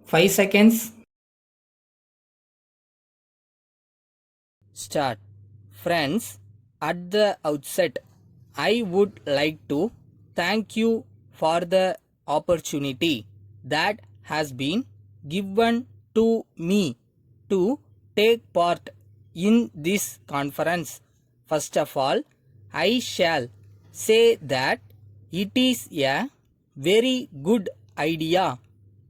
5 seconds. Start. Friends, at the outset, I would like to thank you for the opportunity that has been given to me to take part in this conference. First of all, I shall say that it is a very good idea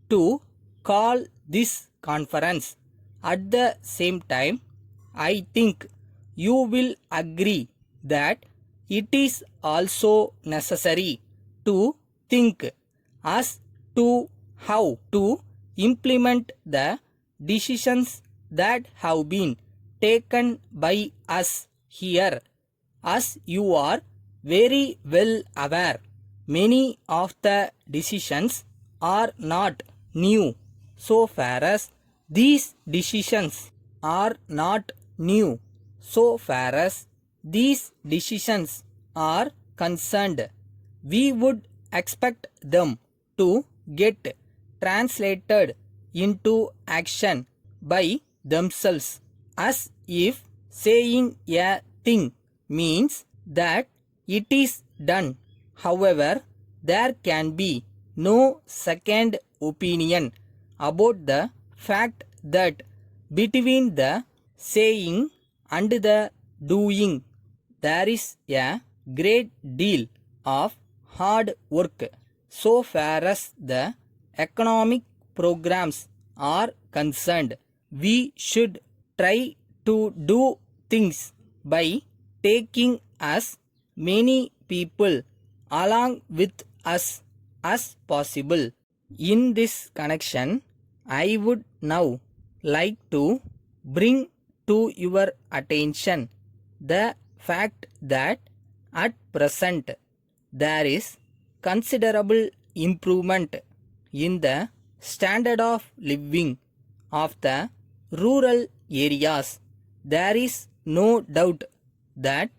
to call this conference. At the same time, I think you will agree that it is also necessary to think as to how to implement the decisions that have been taken by us here. As you are very well aware, many of the decisions are not new. So far as these decisions are not new, so far as these decisions are concerned, we would expect them to get translated into action by themselves, as if saying a thing means that it is done. However, there can be no second opinion about the fact that between the saying and the doing there is a great deal of hard work. So far as the economic programs are concerned, we should try to do things by taking as many people along with us as possible. In this connection, I would now like to bring to your attention the fact that at present there is considerable improvement in the standard of living of the rural areas. There is no doubt that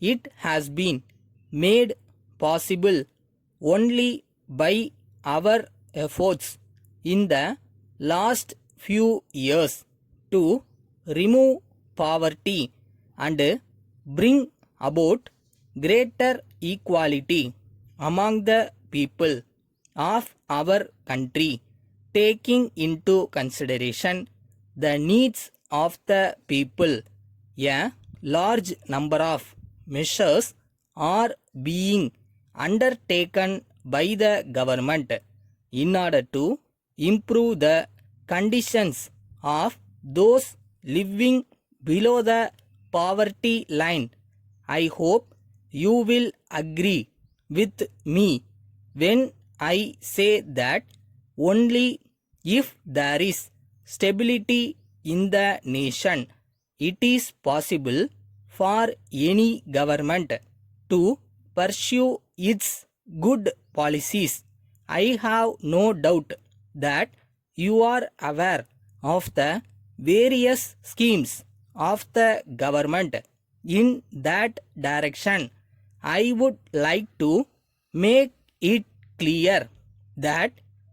it has been made possible only by our efforts in the last few years to remove poverty and bring about greater equality among the people of our country, taking into consideration the needs of the people. A large number of measures are being undertaken by the government in order to improve the conditions of those living below the poverty line. I hope you will agree with me when I say that only if there is stability in the nation, it is possible for any government to pursue its good policies. I have no doubt that you are aware of the various schemes of the government in that direction. I would like to make it clear that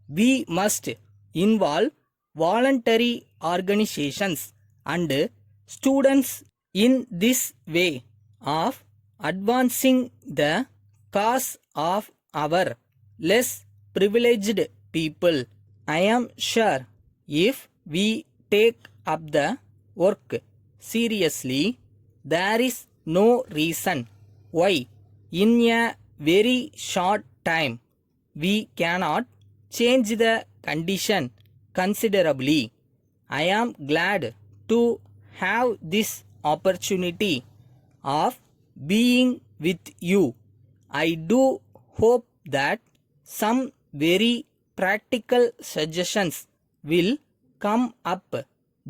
we must involve voluntary organizations and students in this way of advancing the cause of our less privileged people. I am sure if we take up the work seriously, there is no reason why in a very short time we cannot change the condition considerably. I am glad to have this opportunity of being with you. I do hope that some very practical suggestions will come up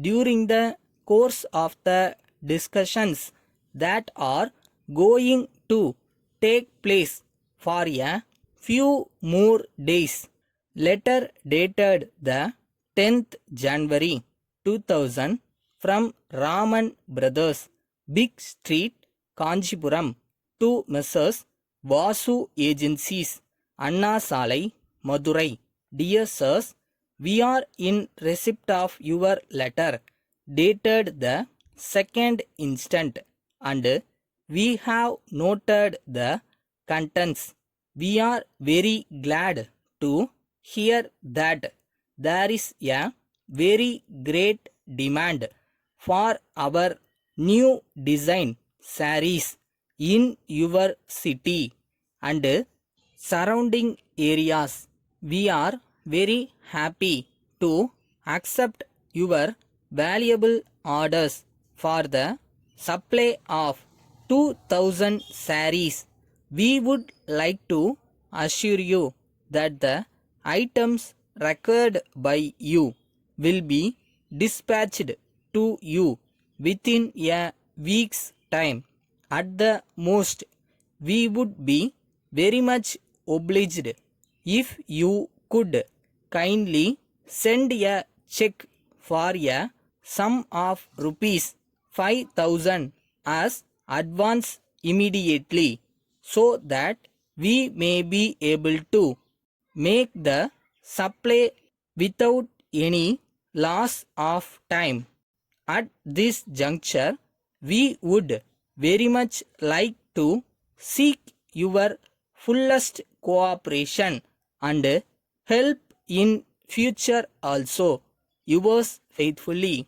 during the course of the discussions that are going to take place for a few more days. Letter dated the 10th January 2000 from Raman Brothers, Big Street, Kanchipuram to Messrs. Vasu Agencies, Anna Salai, Madurai. Dear Sirs, we are in receipt of your letter dated the 2nd instant and we have noted the contents. We are very glad to hear that there is a very great demand for our new design sarees in your city and surrounding areas. We are very happy to accept your valuable orders for the supply of 2000 sarees. We would like to assure you that the items required by you will be dispatched to you within a week's time. At the most, we would be very much obliged if you could kindly send a check for a sum of rupees 5000 as advance immediately so that we may be able to make the supply without any loss of time. At this juncture, we would very much like to seek your fullest cooperation and help in future also. Yours faithfully,